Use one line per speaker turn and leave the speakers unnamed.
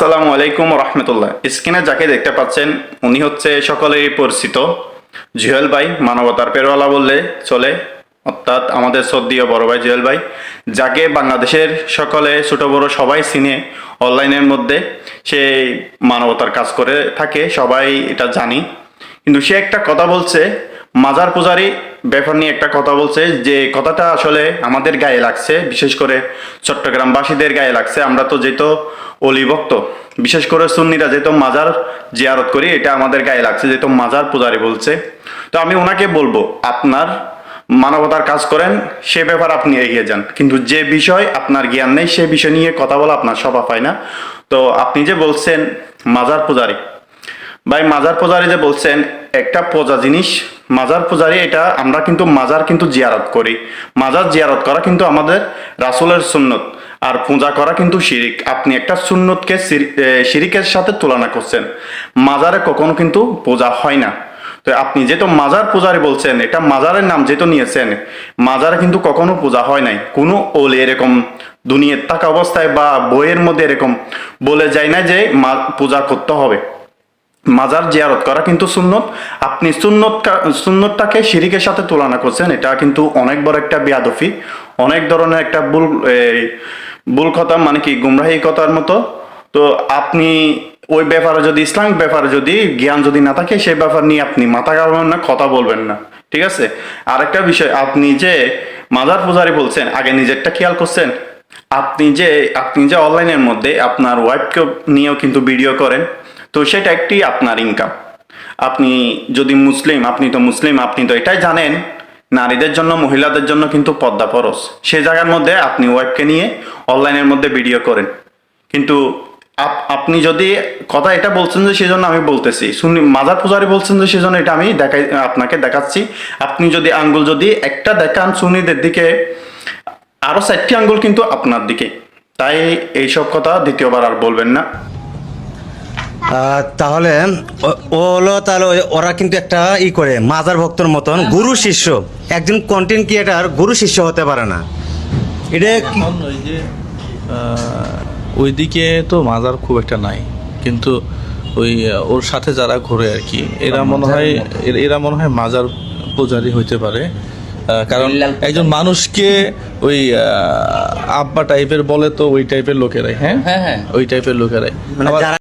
আসসালামু আলাইকুম রহমতুল্লাহ। স্ক্রিনে যাকে দেখতে পাচ্ছেন উনি হচ্ছে সকলেরই পরিচিত জুয়েল ভাই, মানবতার পেরওয়ালা বললে চলে, অর্থাৎ আমাদের শ্রদ্ধেয় বড় ভাই জুয়েল ভাই, যাকে বাংলাদেশের সকলে ছোট বড় সবাই চিনে। অনলাইনের মধ্যে সে মানবতার কাজ করে থাকে, সবাই এটা জানি। কিন্তু সে একটা কথা বলছে, মাজার পূজারি ব্যাপার নিয়ে একটা কথা বলছে, যে কথাটা আসলে আমাদের গায়ে লাগছে, বিশেষ করে চট্টগ্রামবাসীদের গায়ে লাগছে। আমরা তো যেহেতু অলিভক্ত, বিশেষ করে সুন্নিরা যেহেতু মাজার জিয়ারত করি, এটা আমাদের গায়ে লাগছে যেহেতু মাজার পূজারি বলছে। তো আমি ওনাকে বলবো, আপনার মানবতার কাজ করেন, সে ব্যাপার আপনি এগিয়ে যান, কিন্তু যে বিষয় আপনার জ্ঞান নেই সে বিষয় নিয়ে কথা বলা আপনার স্বভাব হয় না। তো আপনি যে বলছেন মাজার পূজারি, ভাই মাজার পূজারি যে বলছেন, একটা পূজা জিনিস মাজার পূজারি, এটা আমরা কিন্তু মাজার কিন্তু জিয়ারত করি। মাজার জিয়ারত করা কিন্তু আমাদের রাসূলের সুন্নত, আর পূজা করা কিন্তু শিরিক। আপনি একটা সুন্নতকে শিরিকের সাথে তুলনা করছেন। মাজারে কখনো কিন্তু পূজা হয় না। তো আপনি যেহেতু মাজার পূজারি বলছেন, এটা মাজারের নাম যেহেতু নিয়েছেন, মাজারে কিন্তু কখনো পূজা হয় নাই। কোনো ওলি এরকম দুনিয়ার থাকা অবস্থায় বা বইয়ের মধ্যে এরকম বলে যায় না যে পূজা করতে হবে। মাজার জিয়ারত করা কিন্তু সুন্নত। আপনি সুন্নতটাকে শিরিকের সাথে তুলনা করছেন, এটা কিন্তু অনেক বড় একটা বেয়াদফি, অনেক ধরনের একটা ভুল কথা, মানে কি গুমরাহি কথার মতো। তো আপনি ওই ব্যাপারে যদি, ইসলামিক ব্যাপারে যদি জ্ঞান যদি না থাকে, সেই ব্যাপার নিয়ে আপনি মাথা ঘামাবেন না, কথা বলবেন না, ঠিক আছে? আরেকটা বিষয়, আপনি যে মাজার পূজারি বলছেন, আগে নিজেরটা খেয়াল করছেন? আপনি যে অনলাইনের মধ্যে আপনার ওয়াইফকে নিয়েও কিন্তু ভিডিও করেন, তো সেটা একটি আপনার ইনকাম। আপনি যদি মুসলিম, আপনি তো মুসলিম, আপনি তো এটাই জানেন নারীদের জন্য, মহিলাদের জন্য কিন্তু পর্দা ফরজ। সে জায়গার মধ্যে আপনি ওয়াইফকে নিয়ে অনলাইনের মধ্যে ভিডিও করেন। কিন্তু আপনি যদি কথা এটা বলছেন যে সেজন্য আমি বলতেছি, শুনি মাজার পূজারি বলছেন যে সেজন্য এটা আমি আপনাকে দেখাচ্ছি। আপনি যদি আঙ্গুল যদি একটা দেখান সুন্নিদের দিকে, আরো 4টি আঙ্গুল কিন্তু আপনার দিকে। তাই এইসব কথা দ্বিতীয়বার আর বলবেন না।
তাহলে ও হলো, তাহলে ওরা কিন্তু একটা করে মাজার ভক্তর মতন গুরু শিষ্য, একজন কন্টেন্ট ক্রিয়েটার গুরু শিষ্য হতে পারে না। এটা
এখন ওই যে ওইদিকে তো মাজার খুব একটা নাই, কিন্তু ওই ওর সাথে যারা ঘোরে আর কি, এরা মনে হয় মাজার পূজারি হইতে পারে। কারণ একজন মানুষকে ওই আব্বা টাইপের বলে তো ওই টাইপের লোকেরাই, হ্যাঁ, ওই টাইপের লোকেরাই।
মানে যারা